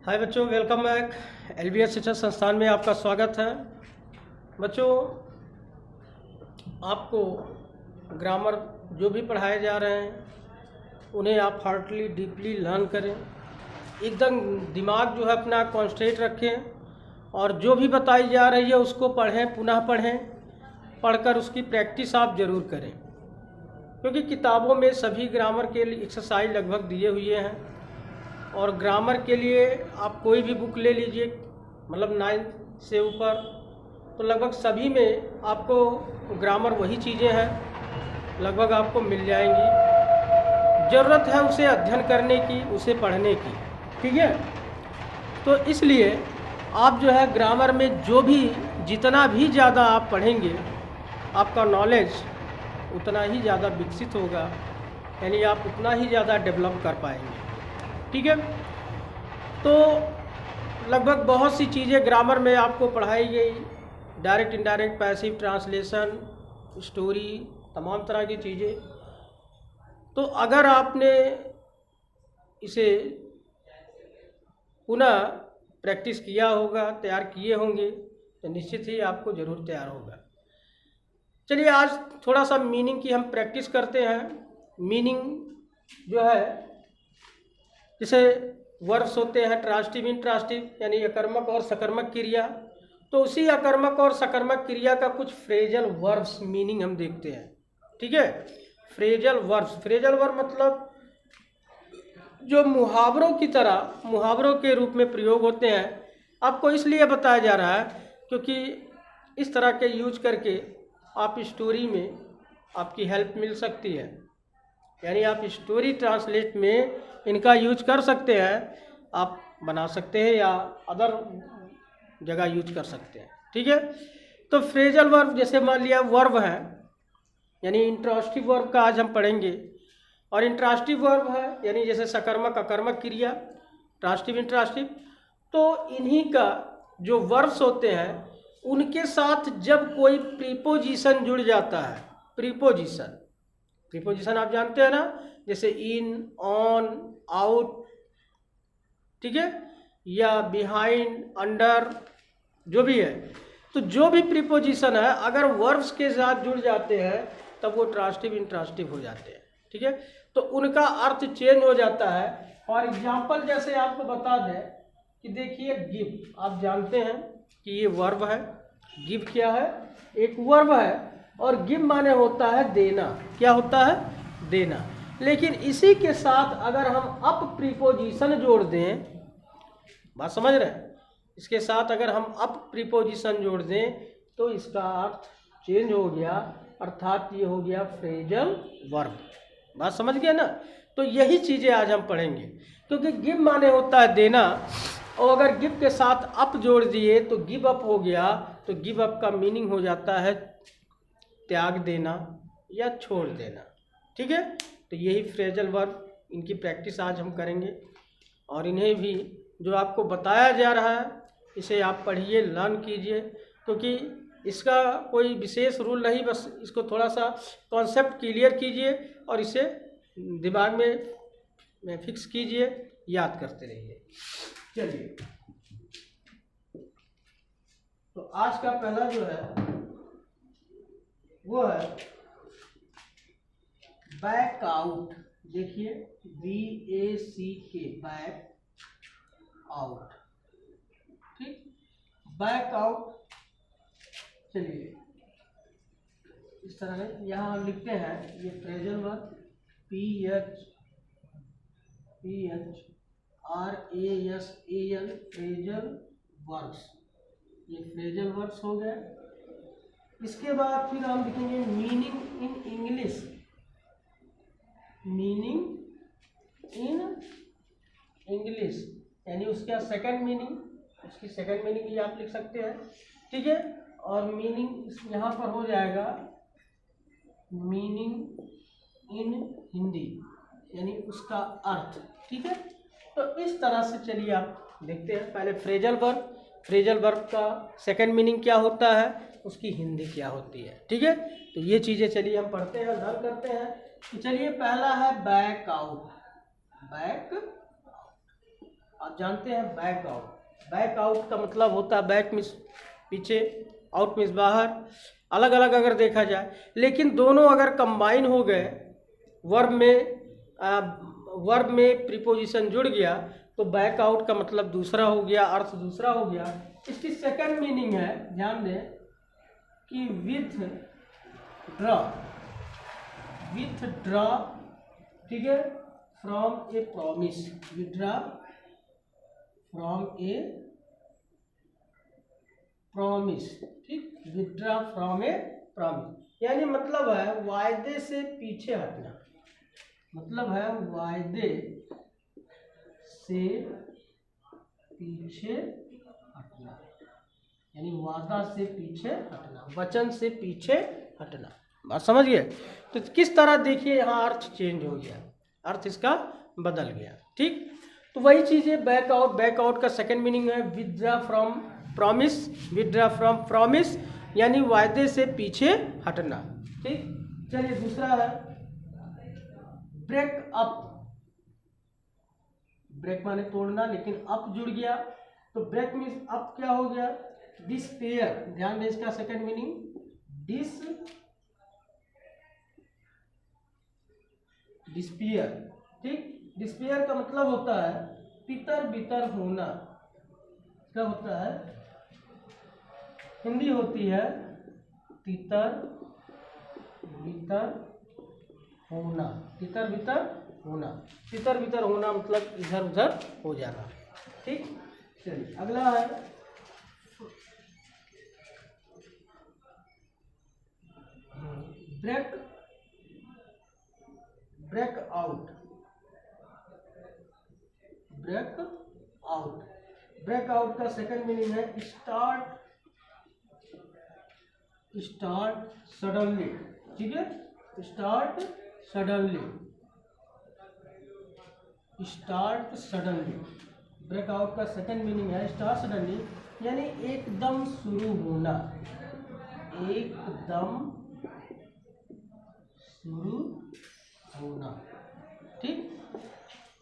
हाय बच्चों, welcome back. LBS शिक्षा संस्थान में आपका स्वागत है। बच्चों, आपको ग्रामर जो भी पढ़ाए जा रहे हैं उन्हें आप हार्डली डीपली लर्न करें, एकदम दिमाग जो है अपना कॉन्सेंट्रेट रखें और जो भी बताई जा रही है उसको पढ़ें, पुनः पढ़ें, पढ़कर उसकी प्रैक्टिस आप ज़रूर करें, क्योंकि किताबों में सभी ग्रामर के लिए एक्सरसाइज लगभग दिए हुए हैं। और ग्रामर के लिए आप कोई भी बुक ले लीजिए, मतलब 9 से ऊपर, तो लगभग सभी में आपको ग्रामर वही चीज़ें हैं, लगभग आपको मिल जाएंगी। ज़रूरत है उसे अध्ययन करने की, उसे पढ़ने की, ठीक है। तो इसलिए आप जो है ग्रामर में जो भी जितना भी ज़्यादा आप पढ़ेंगे आपका नॉलेज उतना ही ज़्यादा विकसित होगा, यानी आप उतना ही ज़्यादा डेवलप कर पाएंगे, ठीक है। तो लगभग बहुत सी चीज़ें ग्रामर में आपको पढ़ाई गई, direct, indirect, passive, translation, story, तमाम तरह की चीज़ें। तो अगर आपने इसे पुनः प्रैक्टिस किया होगा, तैयार किए होंगे, तो निश्चित ही आपको ज़रूर तैयार होगा। चलिए आज थोड़ा सा मीनिंग की हम प्रैक्टिस करते हैं। मीनिंग जो है, जैसे वर्ब्स होते हैं ट्रांसिटिव, इंट्रांसिटिव, यानी अकर्मक और सकर्मक क्रिया, तो उसी अकर्मक और सकर्मक क्रिया का कुछ फ्रेजल वर्ब्स मीनिंग हम देखते हैं, ठीक है। फ्रेजल वर्ब्स, फ्रेजल वर्ब मतलब जो मुहावरों की तरह, मुहावरों के रूप में प्रयोग होते हैं। आपको इसलिए बताया जा रहा है क्योंकि इस तरह के यूज करके आप स्टोरी में आपकी हेल्प मिल सकती है, यानी आप स्टोरी ट्रांसलेट में इनका यूज कर सकते हैं, आप बना सकते हैं या अदर जगह यूज कर सकते हैं, ठीक है। तो फ्रेजल वर्ब जैसे मान लिया वर्ब है, यानी इंट्रांसिटिव वर्ब का आज हम पढ़ेंगे। और इंट्रांसिटिव वर्ब है यानी जैसे सकर्मक, अकर्मक क्रिया, ट्रांसिटिव, इंट्रांसिटिव। तो इन्हीं का जो वर्ब्स होते हैं उनके साथ जब कोई प्रीपोजिशन जुड़ जाता है, प्रीपोजिशन, प्रीपोजिशन आप जानते हैं ना, जैसे इन, ऑन, आउट, ठीक है, या बिहाइंड, अंडर, जो भी है। तो जो भी प्रीपोजिशन है अगर वर्ब्स के साथ जुड़ जाते हैं तब वो ट्रांसिटिव, इंट्रांसिटिव हो जाते हैं, ठीक है। तो उनका अर्थ चेंज हो जाता है। फॉर एग्जाम्पल जैसे आपको बता दें कि देखिए गिव, आप जानते हैं कि ये वर्ब है। गिव क्या है? एक वर्ब है, और गिव माने होता है देना। क्या होता है? देना। लेकिन इसी के साथ अगर हम अप प्रीपोजिशन जोड़ दें, बात समझ रहे हैं, इसके साथ अगर हम अप प्रीपोजिशन जोड़ दें तो इसका अर्थ चेंज हो गया, अर्थात ये हो गया फ्रेजल वर्ब। बात समझ गए ना। तो यही चीज़ें आज हम पढ़ेंगे, क्योंकि गिव माने होता है देना, और अगर गिव के साथ अप जोड़ दिए तो गिव अप हो गया। तो गिव अप का मीनिंग हो जाता है त्याग देना या छोड़ देना, ठीक है। तो यही फ्रेजल वर्ब, इनकी प्रैक्टिस आज हम करेंगे। और इन्हें भी जो आपको बताया जा रहा है इसे आप पढ़िए, लर्न कीजिए, क्योंकि इसका कोई विशेष रूल नहीं, बस इसको थोड़ा सा कॉन्सेप्ट क्लियर कीजिए और इसे दिमाग में फिक्स कीजिए, याद करते रहिए। चलिए, तो आज का पहला जो है वो है बैक आउट। देखिए BACK, बैक आउट, ठीक, बैक आउट। चलिए इस तरह से यहाँ हम लिखते हैं, ये phrasal verb PHRASAL, phrasal verbs, ये फ्रेजल वर्ब्स हो गए। इसके बाद फिर हम लिखेंगे meaning in English, meaning in English, यानी उसका सेकंड मीनिंग, उसकी सेकंड मीनिंग भी आप लिख सकते हैं, ठीक है। और मीनिंग यहाँ पर हो जाएगा मीनिंग इन हिंदी, यानी उसका अर्थ, ठीक है। तो इस तरह से चलिए आप देखते हैं। पहले फ्रेजल वर्ब, फ्रेजल वर्ब का सेकंड मीनिंग क्या होता है, उसकी हिंदी क्या होती है, ठीक है। तो ये चीज़ें चलिए हम पढ़ते हैं, लर्न करते हैं। तो चलिए पहला है बैक आउट, बैक आप जानते हैं बैक आउट। बैक आउट का मतलब होता है बैक मीन्स पीछे, आउट मीन्स बाहर, अलग अलग अगर देखा जाए, लेकिन दोनों अगर कंबाइन हो गए, वर्ब में प्रीपोजिशन जुड़ गया तो बैक आउट का मतलब दूसरा हो गया, अर्थ दूसरा हो गया। इसकी सेकंड मीनिंग है, ध्यान दें कि विथ ड्रा, ठीक है, from A promise, withdraw from A promise, ठीक, विथड्रा फ्रॉम ए प्रॉमिस, यानी मतलब है वायदे से पीछे हटना, मतलब है वायदे से पीछे हटना, यानी वादा से पीछे हटना, वचन से पीछे हटना। बात समझ गए? तो किस तरह देखिए यहाँ अर्थ चेंज हो गया, अर्थ इसका बदल गया, ठीक। तो वही चीज़ है बैक आउट। बैक आउट का सेकंड मीनिंग है withdraw from promise, withdraw from promise यानी वायदे से पीछे हटना, ठीक। चलिए दूसरा है ब्रेक अप। ब्रेक माने तोड़ना, लेकिन अप जुड़ गया तो ब्रेक मीन्स अप क्या हो गया, डिस्पेयर। ध्यान दें इसका सेकंड मीनिंग डिस्पेयर, ठीक। डिस्पेयर का मतलब होता है तितर बितर होना। क्या होता है? हिंदी होती है तितर बितर होना, तितर बितर होना। तितर बितर होना मतलब इधर उधर हो जाना, ठीक। चलिए अगला है ब्रेक आउट। ब्रेक आउट का सेकंड मीनिंग है स्टार्ट सडनली, ठीक है, स्टार्ट सडनली। ब्रेक आउट का सेकंड मीनिंग है स्टार्ट सडनली, यानी एकदम शुरू होना, एकदम शुरू होना, ठीक।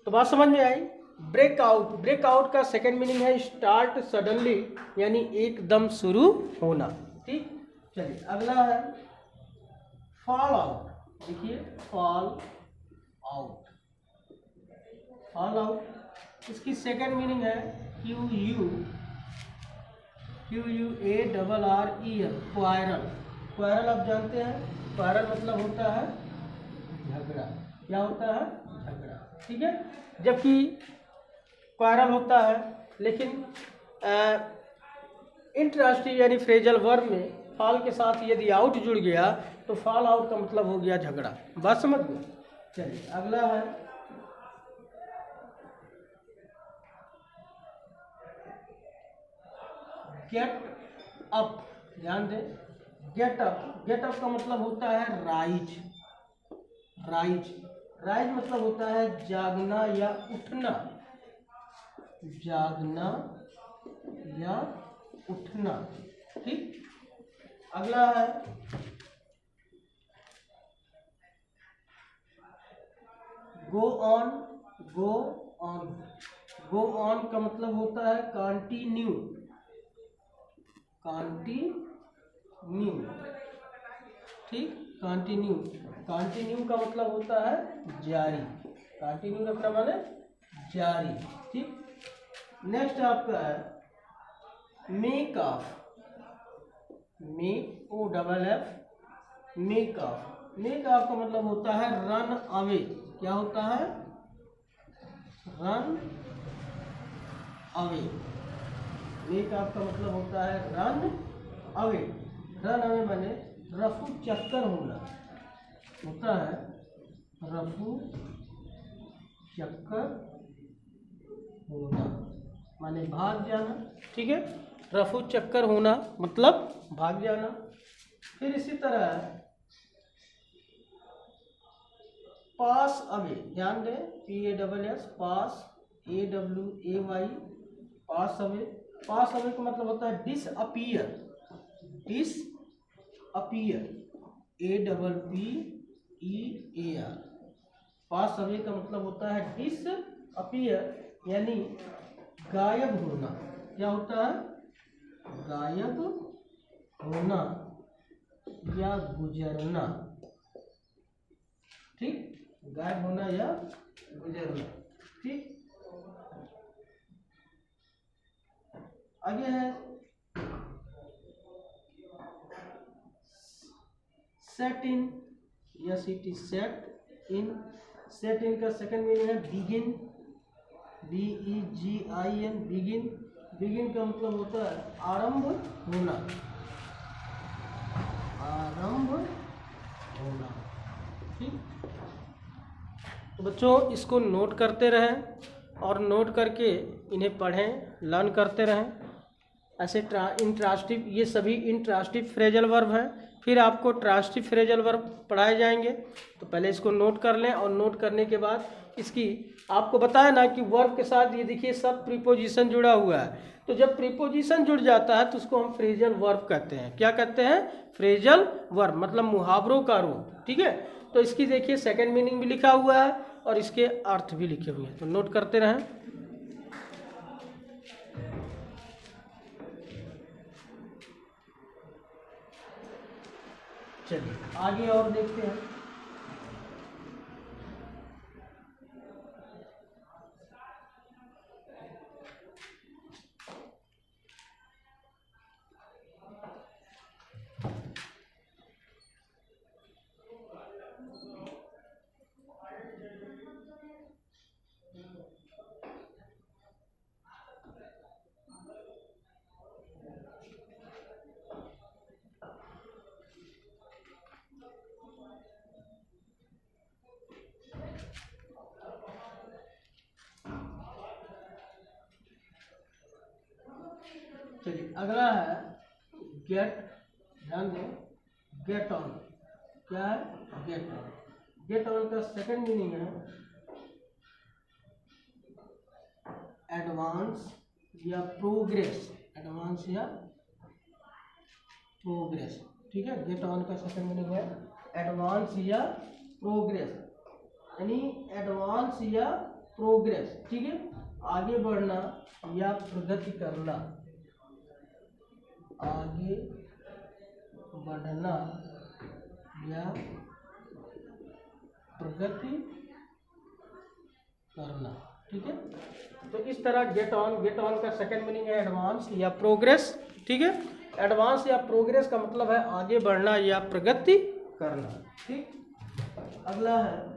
तो बात समझ में आई? ब्रेक आउट का सेकंड मीनिंग है स्टार्ट सडनली, यानी एकदम शुरू होना, ठीक। चलिए अगला है फॉल आउट। देखिए फॉल आउट, इसकी सेकंड मीनिंग है QUARREL, क्वारल। आप जानते हैं क्वारल मतलब होता है झगड़ा। क्या होता है? झगड़ा, ठीक है। जबकि क्वारल होता है, लेकिन इंटरेस्टिंग यानी फ्रेजल वर्ब में फॉल के साथ यदि आउट जुड़ गया तो फॉल आउट का मतलब हो गया झगड़ा। बात समझ गए? चलिए अगला है गेट अप। ध्यान दें, गेट अप का मतलब होता है राइज मतलब होता है जागना या उठना, ठीक। अगला है गो ऑन का मतलब होता है कंटिन्यू, ठीक। कंटिन्यू का मतलब होता है जारी, कंटिन्यू रखना माने जारी, ठीक। नेक्स्ट आपका है मेक ऑफ, मेक ऑफ का मतलब होता है रन अवे। क्या होता है? Run away. मेक ऑफ का मतलब होता है रन अवे माने रफू चक्कर होना, होता है रफू चक्कर होना माने भाग जाना, ठीक है। रफू चक्कर होना मतलब भाग जाना। फिर इसी तरह पास अवे। ध्यान दें PASS, पास AWAY, पास अवे का मतलब होता है डिसअपीयर, APPEAR। पास अवे का मतलब होता है डिसअपीयर, यानी गायब होना, क्या होता है? गायब होना या गुजरना, ठीक, गायब होना या गुजरना, ठीक। आगे है सेट इन या सिटी, सेट इन। सेट इन का सेकंड मीनिंग है बिगिन, BEGIN, बिगिन। बिगिन का मतलब होता है आरंभ होना, आरंभ होना, ठीक। तो बच्चों इसको नोट करते रहें और नोट करके इन्हें पढ़ें, लर्न करते रहें। ऐसे इंट्रांसिटिव, ये सभी इंट्रांसिटिव फ्रेजल वर्ब हैं। फिर आपको ट्रांसिटिव फ्रेजल वर्ब पढ़ाए जाएंगे, तो पहले इसको नोट कर लें और नोट करने के बाद इसकी आपको बताया ना कि वर्ब के साथ ये देखिए सब प्रीपोजिशन जुड़ा हुआ है। तो जब प्रीपोजिशन जुड़ जाता है तो उसको हम फ्रेजल वर्ब कहते हैं। क्या कहते हैं? फ्रेजल वर्ब, मतलब मुहावरों का रूप, ठीक है। तो इसकी देखिए सेकंड मीनिंग भी लिखा हुआ है और इसके अर्थ भी लिखे हुए हैं, तो नोट करते रहें। चलिए आगे और देखते हैं। चलिए अगला है गेट, ध्यान दें, गेट ऑन। क्या है? Get on. गेट ऑन का सेकंड मीनिंग है एडवांस या प्रोग्रेस, एडवांस या प्रोग्रेस, ठीक है। गेट ऑन का सेकंड मीनिंग है एडवांस या प्रोग्रेस, यानी एडवांस या प्रोग्रेस, ठीक है, आगे बढ़ना या प्रगति करना, आगे बढ़ना या प्रगति करना, ठीक है। तो इस तरह गेट ऑन का सेकंड मीनिंग है एडवांस या प्रोग्रेस, ठीक है। एडवांस या प्रोग्रेस का मतलब है आगे बढ़ना या प्रगति करना, ठीक। अगला है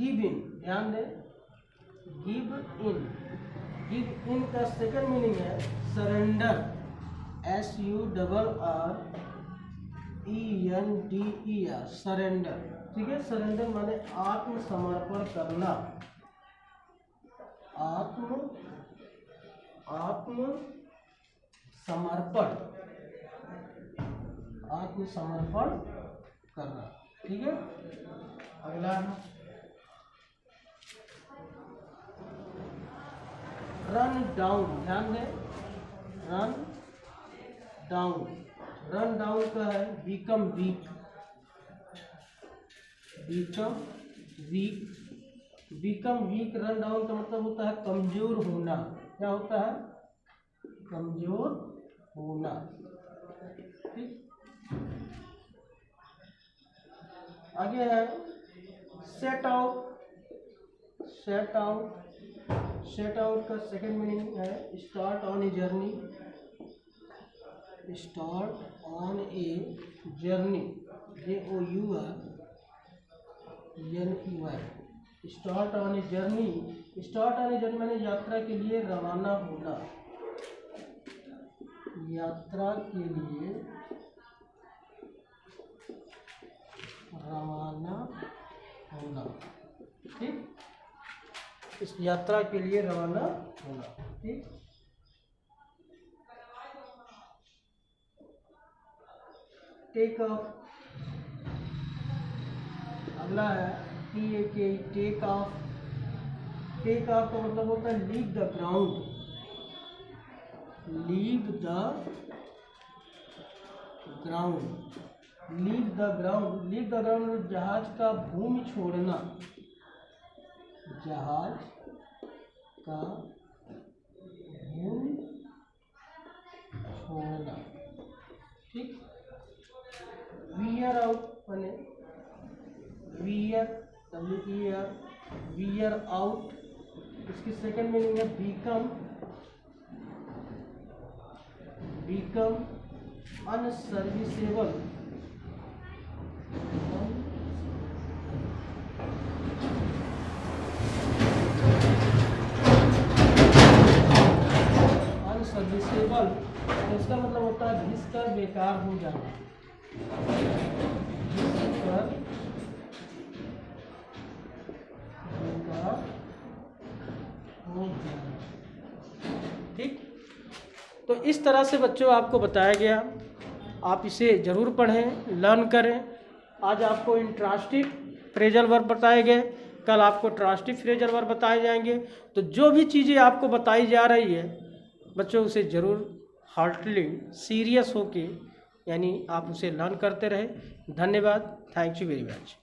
गिव इन, ध्यान दें, गिव इन। गिव इन का सेकंड मीनिंग है सरेंडर, SURRENDER, सरेंडर, ठीक है। सरेंडर माने आत्मसमर्पण करना, आत्मसमर्पण करना, ठीक है। अगला रन डाउन, ध्यान दें, रन डाउन। रन डाउन का है become weak, become weak. Become weak, run down का मतलब होता है कमजोर होना। क्या होता है? कमजोर होना, ठीक। आगे है set out. Set out, set out का सेकंड मीनिंग है start on a journey, start on a journey, JOURNEY, start on a journey. Start on a journey मैंने यात्रा के लिए रवाना होना, यात्रा के लिए रवाना होना, ठीक। इस यात्रा के लिए रवाना होना, ठीक। टेक ऑफ, अगला है TAK, take off. Take off का मतलब होता है leave the ground, leave the ground, leave the ground जहाज का भूमि छोड़ना, जहाज का भूमि छोड़ना, ठीक। वियर आउट माने वियर, वियर आउट, इसकी सेकंड मीनिंग है बिकम अनसर्विसेबल, अनसर्विसेबल तो इसका मतलब होता है घिसकर बेकार हो जाना, घिसकर बेकार हो जाना, ठीक। तो इस तरह से बच्चों आपको बताया गया, आप इसे ज़रूर पढ़ें, लर्न करें। आज आपको इंट्रांसिटिव फ्रेजल वर्ब बताए गए, कल आपको ट्रांसिटिव फ्रेजल वर्ब बताए जाएंगे। तो जो भी चीज़ें आपको बताई जा रही है बच्चों, उसे ज़रूर हार्टली सीरियस होके यानी आप उसे लर्न करते रहे। धन्यवाद, थैंक यू वेरी मच।